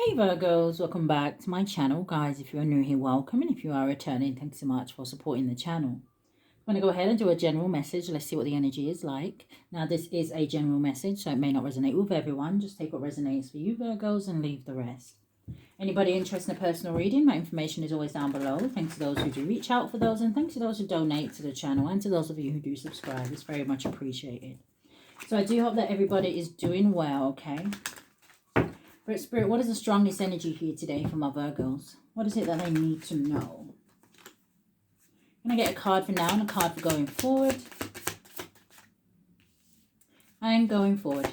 Hey Virgos, welcome back to my channel. Guys, if you're new here, welcome. And if you are returning, thanks so much for supporting the channel. I'm going to go ahead and do a general message. Let's see what the energy is like. Now, this is a general message, so it may not resonate with everyone. Just take what resonates for you, Virgos, and leave the rest. Anybody interested in a personal reading, my information is always down below. Thanks to those who do reach out for those, and thanks to those who donate to the channel, and to those of you who do subscribe. It's very much appreciated. So I do hope that everybody is doing well, okay? Spirit, what is the strongest energy here today for my Virgos? What is it that they need to know? Can I get a card for now and a card for going forward? And going forward.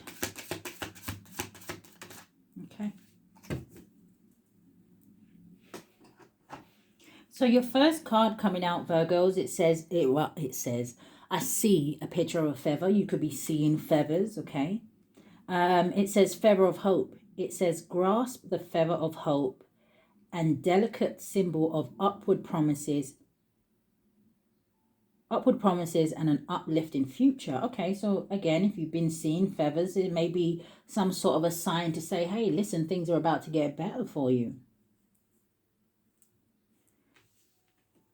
Okay. So your first card coming out, Virgos, it says, I see a picture of a feather. You could be seeing feathers, okay? It says feather of hope. It says grasp the feather of hope and delicate symbol of upward promises and an uplifting future. Okay, so again, if you've been seeing feathers, it may be some sort of a sign to say, hey, listen, things are about to get better for you.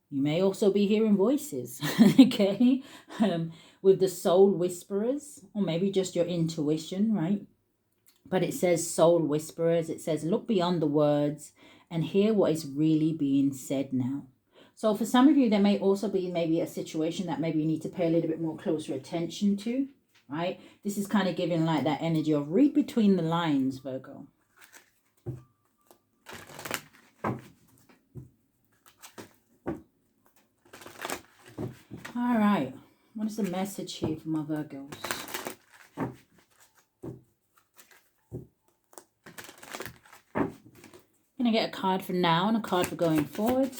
You may also be hearing voices, okay, with the soul whisperers, or maybe just your intuition, right? But it says soul whisperers. It says look beyond the words and hear what is really being said now. So for some of you, there may also be maybe a situation that maybe you need to pay a little bit more closer attention to, right? This is kind of giving like that energy of read between the lines, Virgo. All right. What is the message here for my Virgos? I'm going to get a card for now and a card for going forward.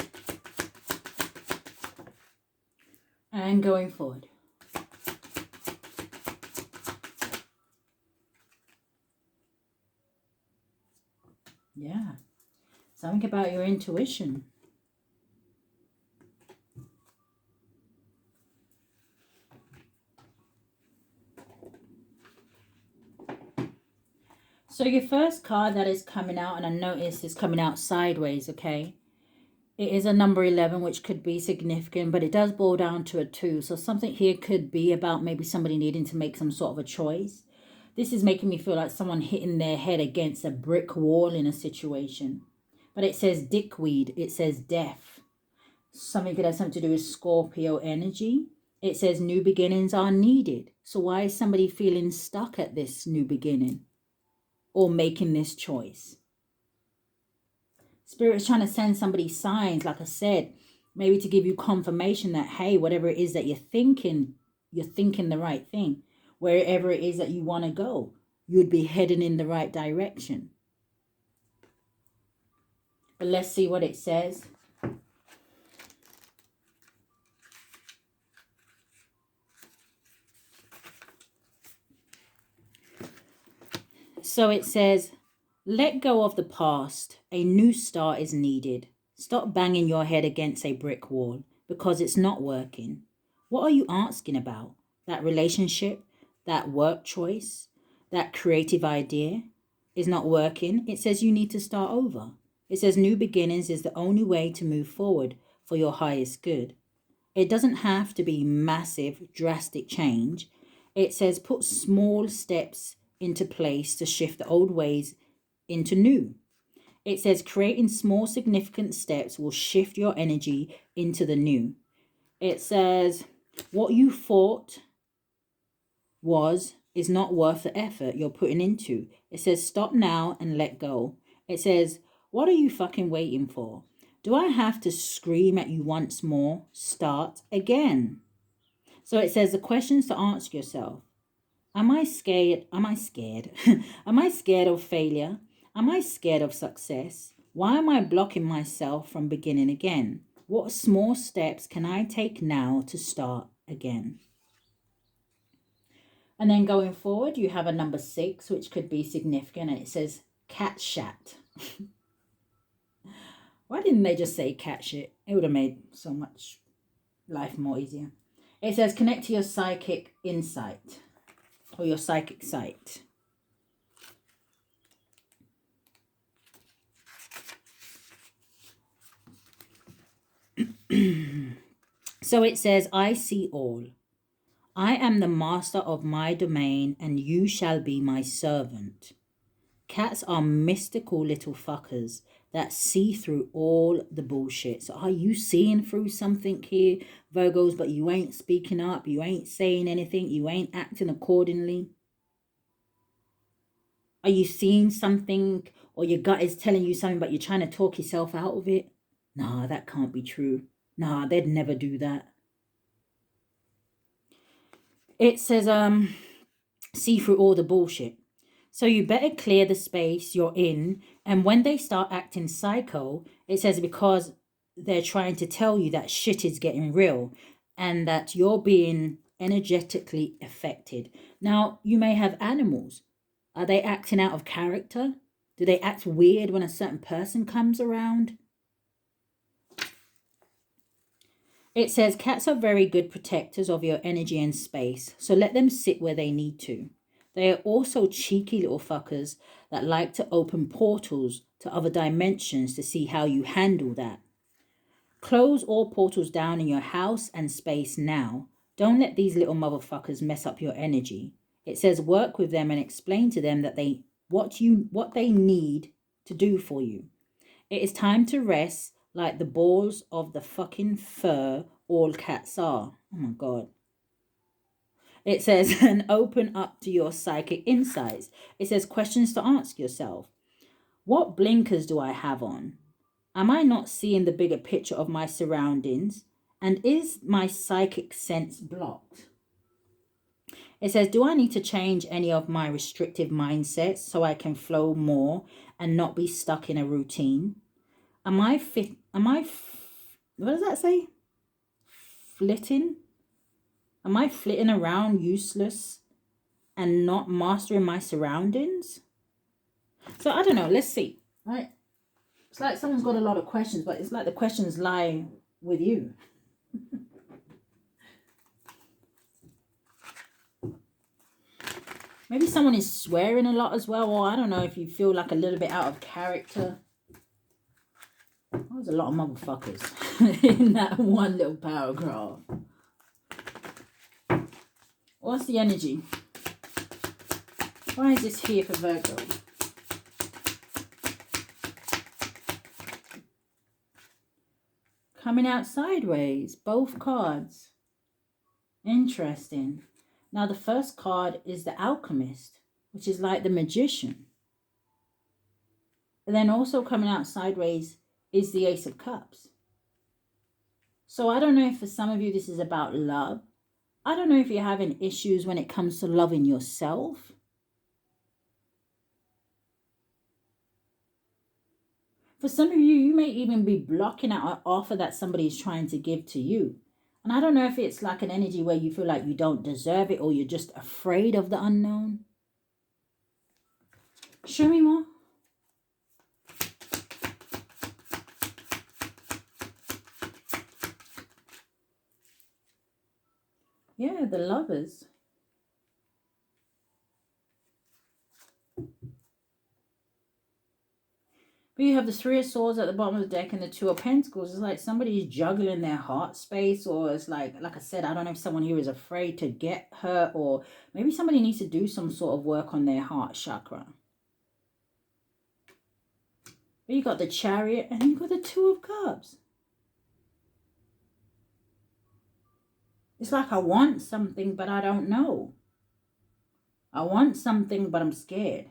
And going forward. Yeah. Something about your intuition. So your first card that is coming out, and I notice is coming out sideways, okay? It is a number 11, which could be significant, but it does boil down to a 2. So something here could be about maybe somebody needing to make some sort of a choice. This is making me feel like someone hitting their head against a brick wall in a situation. But it says dickweed. It says death. Something could have something to do with Scorpio energy. It says new beginnings are needed. So why is somebody feeling stuck at this new beginning or making this choice? Spirit is trying to send somebody signs, like I said, maybe to give you confirmation that, hey, whatever it is that you're thinking the right thing. Wherever it is that you want to go, you'd be heading in the right direction. But let's see what it says. So it says, let go of the past. A new start is needed. Stop banging your head against a brick wall because it's not working. What are you asking about? That relationship, that work choice, that creative idea is not working. It says you need to start over. It says new beginnings is the only way to move forward for your highest good. It doesn't have to be massive, drastic change. It says put small steps into place to shift the old ways into new. It says creating small significant steps will shift your energy into the new. It says what you thought is not worth the effort you're putting into. It says stop now and let go. It says what are you fucking waiting for? Do I have to scream at you once more? Start again. So it says the questions to ask yourself. Am I scared? Am I scared? Am I scared of failure? Am I scared of success? Why am I blocking myself from beginning again? What small steps can I take now to start again? And then going forward, you have a number 6, which could be significant. And it says cat shat. Why didn't they just say cat shit? It would have made so much life more easier. It says connect to your psychic insight or your psychic sight. So it says, I see all. I am the master of my domain, and you shall be my servant. Cats are mystical little fuckers that see through all the bullshit. So are you seeing through something here, Virgos, but you ain't speaking up, you ain't saying anything, you ain't acting accordingly? Are you seeing something, or your gut is telling you something, but you're trying to talk yourself out of it? Nah, that can't be true. Nah, they'd never do that. It says, see through all the bullshit. So you better clear the space you're in. And when they start acting psycho, it says because they're trying to tell you that shit is getting real and that you're being energetically affected. Now, you may have animals. Are they acting out of character? Do they act weird when a certain person comes around? It says cats are very good protectors of your energy and space, so let them sit where they need to. They are also cheeky little fuckers that like to open portals to other dimensions to see how you handle that. Close all portals down in your house and space now. Don't let these little motherfuckers mess up your energy. It says work with them and explain to them that what they need to do for you. It is time to rest like the balls of the fucking fur all cats are. Oh my God. It says, and open up to your psychic insights. It says questions to ask yourself. What blinkers do I have on? Am I not seeing the bigger picture of my surroundings? And is my psychic sense blocked? It says, do I need to change any of my restrictive mindsets so I can flow more and not be stuck in a routine? What does that say? Flitting? Am I flitting around useless and not mastering my surroundings? So I don't know. Let's see. Right? It's like someone's got a lot of questions, but it's like the questions lie with you. Maybe someone is swearing a lot as well, or I don't know if you feel like a little bit out of character. There's a lot of motherfuckers in that one little paragraph. What's the energy? Why is this here for Virgo? Coming out sideways, both cards. Interesting. Now the first card is the Alchemist, which is like the Magician. And then also coming out sideways is the Ace of Cups. So I don't know if for some of you this is about love. I don't know if you're having issues when it comes to loving yourself. For some of you, you may even be blocking out an offer that somebody is trying to give to you. And I don't know if it's like an energy where you feel like you don't deserve it or you're just afraid of the unknown. Show me more. Yeah, the Lovers. But you have the Three of Swords at the bottom of the deck and the Two of Pentacles. It's like somebody's juggling their heart space, or it's like I said, I don't know if someone here is afraid to get hurt, or maybe somebody needs to do some sort of work on their heart chakra. But you got the Chariot and you got the Two of Cups. It's like I want something, but I don't know. I want something, but I'm scared.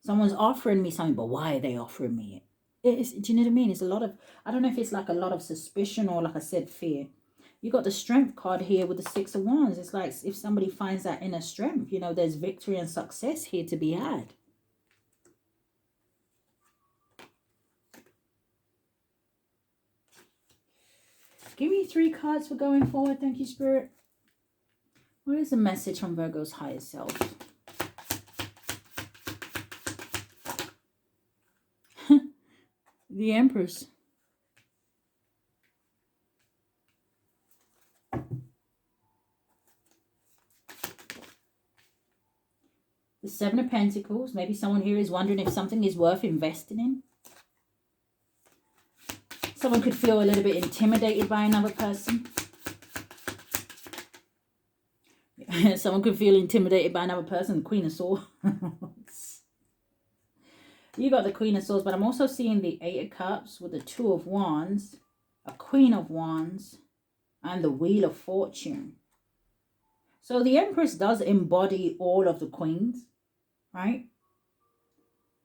Someone's offering me something, but why are they offering me it? Do you know what I mean? It's a lot of, I don't know if it's like a lot of suspicion or like I said, fear. You got the Strength card here with the Six of Wands. It's like if somebody finds that inner strength, you know, there's victory and success here to be had. Give me 3 cards for going forward. Thank you, Spirit. What is the message from Virgo's higher self? The Empress. The Seven of Pentacles. Maybe someone here is wondering if something is worth investing in. Someone could feel a little bit intimidated by another person. Someone could feel intimidated by another person. Queen of Swords. You got the Queen of Swords, but I'm also seeing the Eight of Cups with the Two of Wands, a Queen of Wands, and the Wheel of Fortune. So the Empress does embody all of the queens, right?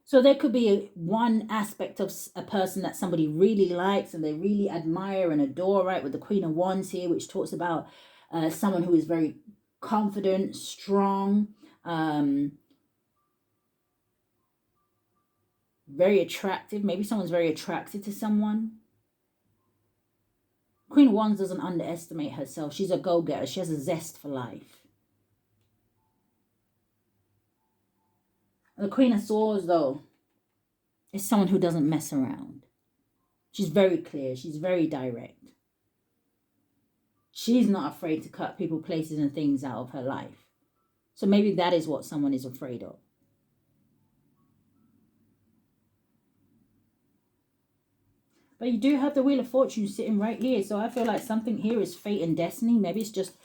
So there could be one aspect of a person that somebody really likes and they really admire and adore, right? With the Queen of Wands here, which talks about someone who is very confident, strong, very attractive. Maybe someone's very attracted to someone. Queen of Wands doesn't underestimate herself. She's a go-getter. She has a zest for life. The Queen of Swords, though, is someone who doesn't mess around. She's very clear. She's very direct. She's not afraid to cut people, places, and things out of her life. So maybe that is what someone is afraid of. But you do have the Wheel of Fortune sitting right here. So I feel like something here is fate and destiny. Maybe it's just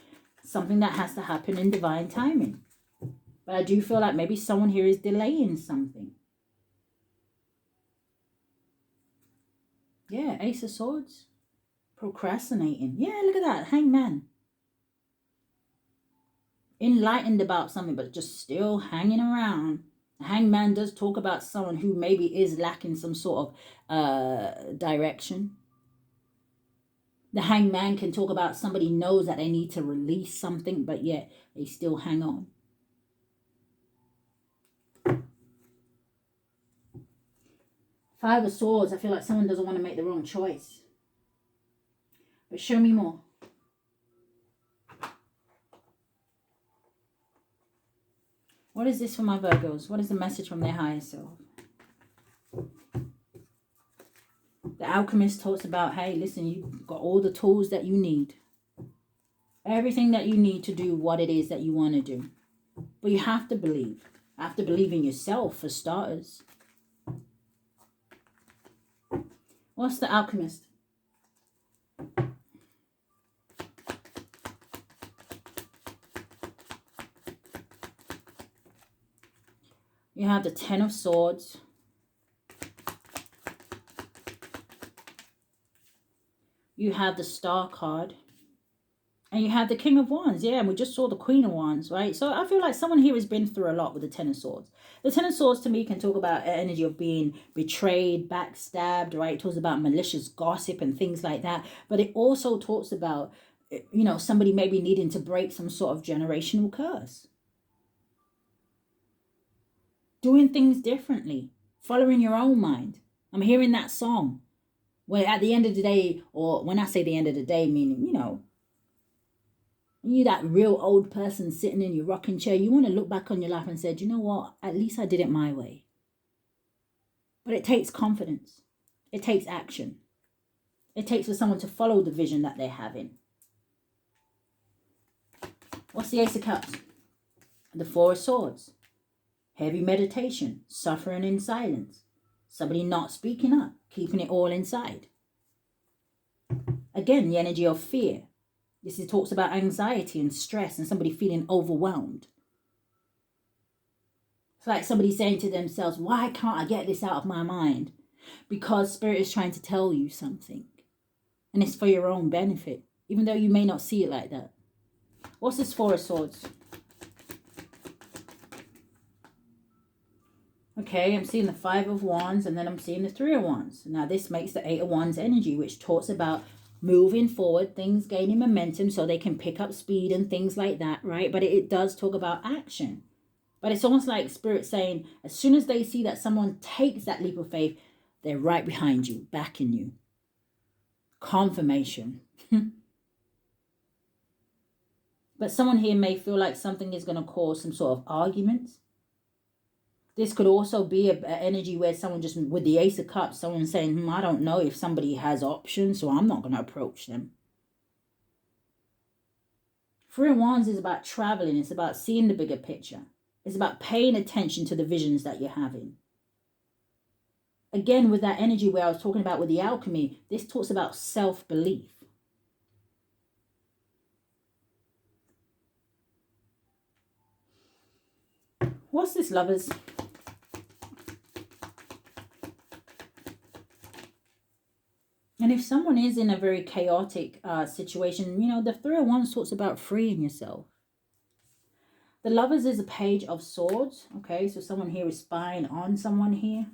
something that has to happen in divine timing. But I do feel like maybe someone here is delaying something. Yeah, Ace of Swords. Procrastinating. Yeah, look at that. Hangman. Enlightened about something, but just still hanging around. Hangman does talk about someone who maybe is lacking some sort of direction. The Hangman can talk about somebody knows that they need to release something, but yet they still hang on. Five of Swords, I feel like someone doesn't want to make the wrong choice. But show me more. What is this for my Virgos? What is the message from their higher self? The Alchemist talks about, hey, listen, you've got all the tools that you need. Everything that you need to do what it is that you want to do. But you have to believe. You have to believe in yourself, for starters. What's the Alchemist? You have the Ten of Swords. You have the Star card. And you have the King of Wands. Yeah, and we just saw the Queen of Wands, right? So I feel like someone here has been through a lot with the Ten of Swords. The Ten of Swords to me can talk about an energy of being betrayed, backstabbed, right? It talks about malicious gossip and things like that. But it also talks about, you know, somebody maybe needing to break some sort of generational curse. Doing things differently. Following your own mind. I'm hearing that song. Where at the end of the day, or when I say the end of the day, meaning, you know, you that real old person sitting in your rocking chair, you want to look back on your life and say, you know what, at least I did it my way. But it takes confidence. It takes action. It takes for someone to follow the vision that they're having. What's the Ace of Cups? The Four of Swords. Heavy meditation, suffering in silence. Somebody not speaking up, keeping it all inside. Again, the energy of fear. This talks about anxiety and stress and somebody feeling overwhelmed. It's like somebody saying to themselves, why can't I get this out of my mind? Because Spirit is trying to tell you something. And it's for your own benefit, even though you may not see it like that. What's this Four of Swords? Okay, I'm seeing the Five of Wands and then I'm seeing the Three of Wands. Now this makes the Eight of Wands energy, which talks about moving forward, things gaining momentum so they can pick up speed and things like that, right? But it does talk about action. But it's almost like Spirit saying, as soon as they see that someone takes that leap of faith, they're right behind you, backing you. Confirmation. But someone here may feel like something is going to cause some sort of arguments. This could also be an energy where someone just, with the Ace of Cups, someone saying, I don't know if somebody has options, so I'm not going to approach them. Three of Wands is about traveling. It's about seeing the bigger picture. It's about paying attention to the visions that you're having. Again, with that energy where I was talking about with the alchemy, this talks about self-belief. What's this, lovers? And if someone is in a very chaotic situation, you know, the Three of Wands talks about freeing yourself. The Lovers is a Page of Swords. Okay, so someone here is spying on someone here.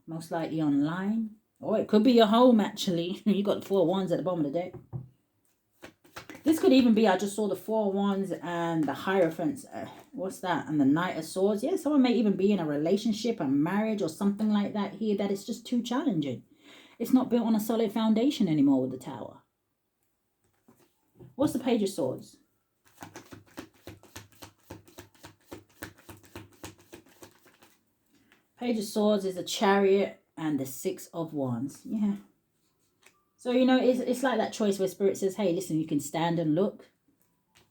Most likely online. Or it could be your home, actually. You got the Four of Wands at the bottom of the deck. This could even be, I just saw the Four of Wands and the Hierophants. What's that? And the Knight of Swords. Yeah, someone may even be in a relationship, a marriage, or something like that here that is just too challenging. It's not built on a solid foundation anymore with the Tower. What's the Page of Swords? Page of Swords is a Chariot and the Six of Wands. Yeah. So, you know, it's like that choice where Spirit says, hey, listen, you can stand and look,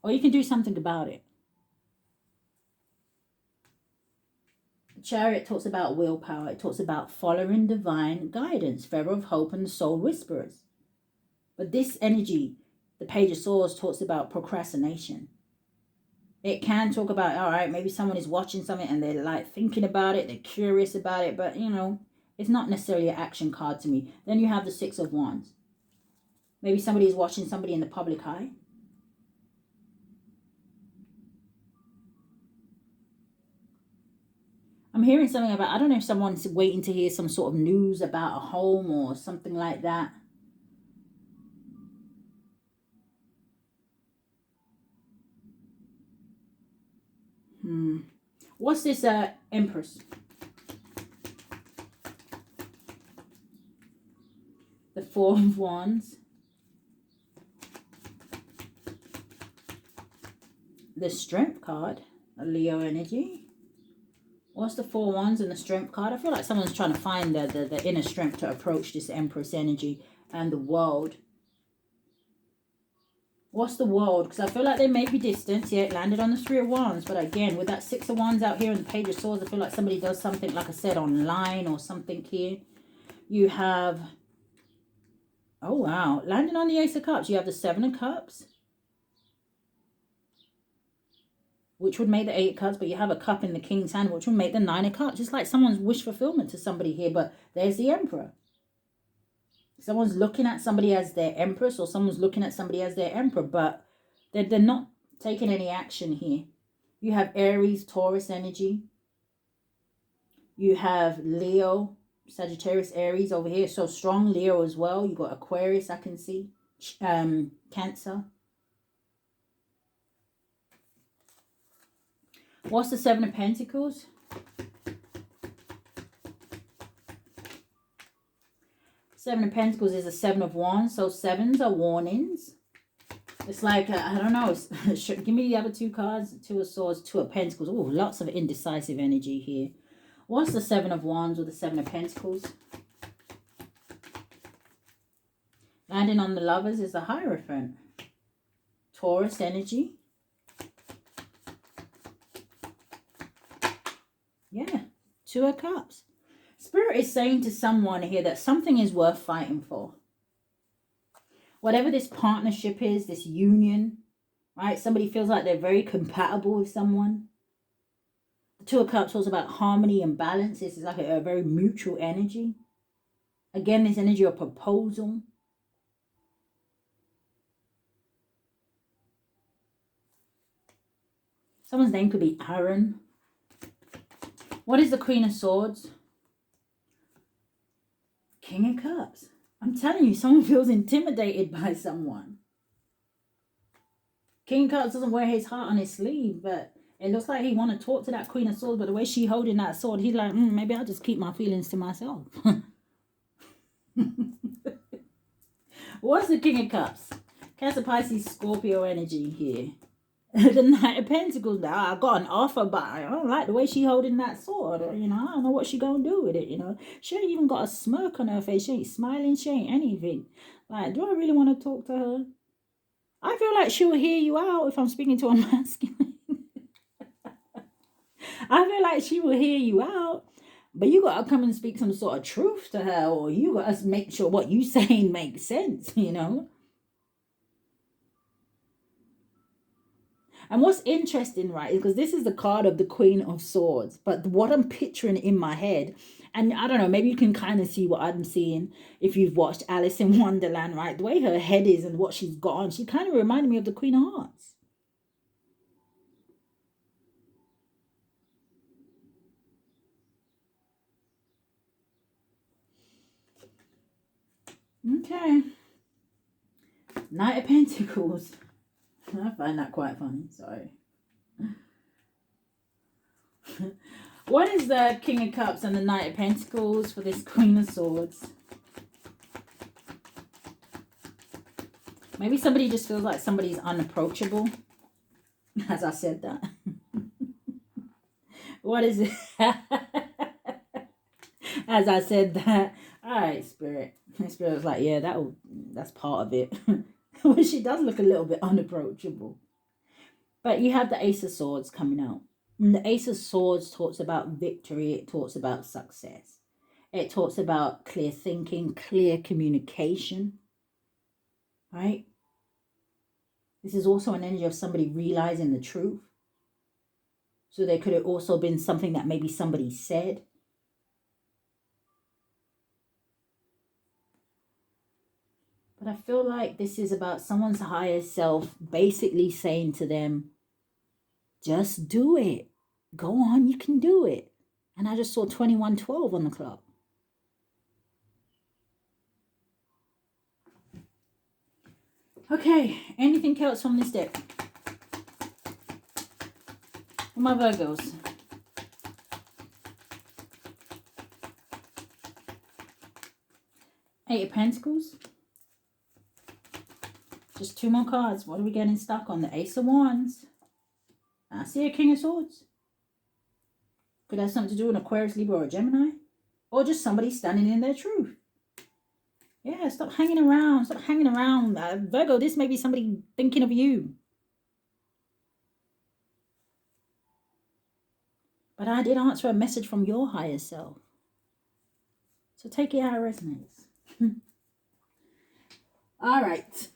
or you can do something about it. The Chariot talks about willpower. It talks about following divine guidance, feather of hope, and the soul whisperers. But this energy, the Page of Swords, talks about procrastination. It can talk about, all right, maybe someone is watching something and they're like thinking about it, they're curious about it, but, you know, it's not necessarily an action card to me. Then you have the Six of Wands. Maybe somebody is watching somebody in the public eye. I'm hearing something about, I don't know if someone's waiting to hear some sort of news about a home or something like that. What's this Empress? The Four of Wands. The Strength card, a Leo energy. What's the Four of Wands and the Strength card? I feel like someone's trying to find the inner strength to approach this Empress energy. And the World. What's the World? Because I feel like they may be distant. Yeah, it landed on the Three of Wands. But again, with that Six of Wands out here and the Page of Swords, I feel like somebody does something, like I said, online or something here. You have... Oh, wow. Landing on the Ace of Cups. You have the Seven of Cups, which would make the Eight of Cups, but you have a cup in the King's hand, which would make the Nine of Cups. It's like someone's wish fulfillment to somebody here, but there's the Emperor. Someone's looking at somebody as their Empress, or someone's looking at somebody as their Emperor, but they're not taking any action here. You have Aries, Taurus energy. You have Leo, Sagittarius, Aries over here. So strong Leo as well. You got Aquarius, I can see. Cancer. What's the Seven of Pentacles? Seven of Pentacles is a Seven of Wands. So sevens are warnings. It's like, I don't know. Give me the other two cards. Two of Swords, Two of Pentacles. Oh, lots of indecisive energy here. What's the Seven of Wands with the Seven of Pentacles? Landing on the Lovers is the Hierophant. Taurus energy. Yeah, Two of Cups. Spirit is saying to someone here that something is worth fighting for. Whatever this partnership is, this union, right? Somebody feels like they're very compatible with someone. The Two of Cups talks about harmony and balance. This is like a very mutual energy. Again, this energy of proposal. Someone's name could be Aaron. What is the Queen of Swords? King of Cups. I'm telling you, someone feels intimidated by someone. King of Cups doesn't wear his heart on his sleeve, but it looks like he want to talk to that Queen of Swords, but the way she holding that sword, he's like, maybe I'll just keep my feelings to myself. What's the King of Cups? Cancer, Pisces, Scorpio energy here. The Knight of Pentacles. Now I got an offer, but I don't like the way she holding that sword. You know, I don't know what she gonna do with it. You know, she ain't even got a smirk on her face. She ain't smiling. She ain't anything. Like, do I really want to talk to her? I feel like she will hear you out if I'm speaking to a masculine. I feel like she will hear you out. But you got to come and speak some sort of truth to her, or you got to make sure what you saying makes sense, you know? And what's interesting, right, is because this is the card of the Queen of Swords, but what I'm picturing in my head, and I don't know, maybe you can kind of see what I'm seeing if you've watched Alice in Wonderland, right? The way her head is and what she's got on, she kind of reminded me of the Queen of Hearts. Okay. Knight of Pentacles. I find that quite funny, sorry. What is the King of Cups and the Knight of Pentacles for this Queen of Swords? Maybe somebody just feels like somebody's unapproachable. As I said that. What is it? As I said that. All right, Spirit. Spirit was like, yeah, that's part of it. Well, she does look a little bit unapproachable. But you have the Ace of Swords coming out. And the Ace of Swords talks about victory. It talks about success. It talks about clear thinking, clear communication. Right? This is also an energy of somebody realizing the truth. So there could have also been something that maybe somebody said. But I feel like this is about someone's higher self basically saying to them, just do it. Go on, you can do it. And I just saw 2112 on the clock. Okay, anything else from this deck? For my Virgos. Eight of Pentacles. Just two more cards. What are we getting stuck on? The Ace of Wands. I see a King of Swords. Could have something to do with an Aquarius, Libra, or a Gemini. Or just somebody standing in their truth. Yeah, stop hanging around. Stop hanging around. Virgo, this may be somebody thinking of you. But I did answer a message from your higher self. So take it how it resonates. All right.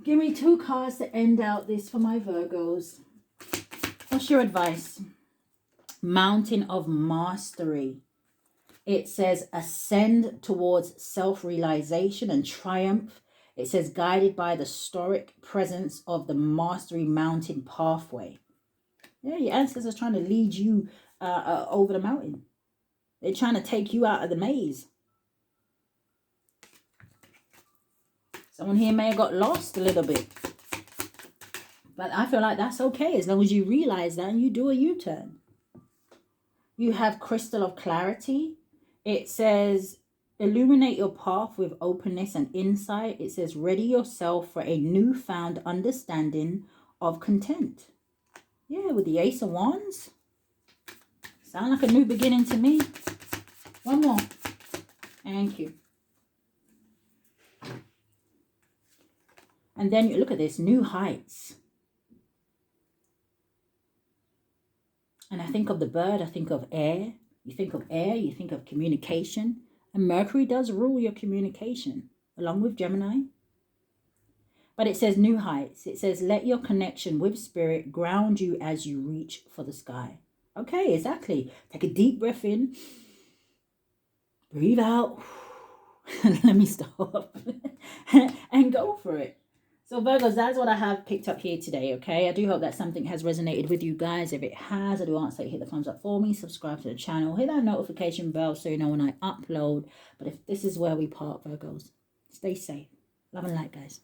Give me two cards to end out this for my Virgos. What's your advice? Mountain of Mastery. It says ascend towards self-realization and triumph. It says guided by the stoic presence of the Mastery Mountain pathway. Yeah, your ancestors are trying to lead you over the mountain. They're trying to take you out of the maze. Someone here may have got lost a little bit. But I feel like that's okay as long as you realize that and you do a U-turn. You have Crystal of Clarity. It says illuminate your path with openness and insight. It says ready yourself for a newfound understanding of content. Yeah, with the Ace of Wands. Sound like a new beginning to me. One more. Thank you. And then you look at this, new heights. And I think of the bird, I think of air. You think of air, you think of communication. And Mercury does rule your communication, along with Gemini. But it says new heights. It says let your connection with spirit ground you as you reach for the sky. Okay, exactly. Take a deep breath in. Breathe out. Let me stop. And go for it. So Virgos, that's what I have picked up here today, okay? I do hope that something has resonated with you guys. If it has, I do ask that you hit the thumbs up for me, subscribe to the channel, hit that notification bell so you know when I upload. But if this is where we part, Virgos, stay safe. Love and light, guys.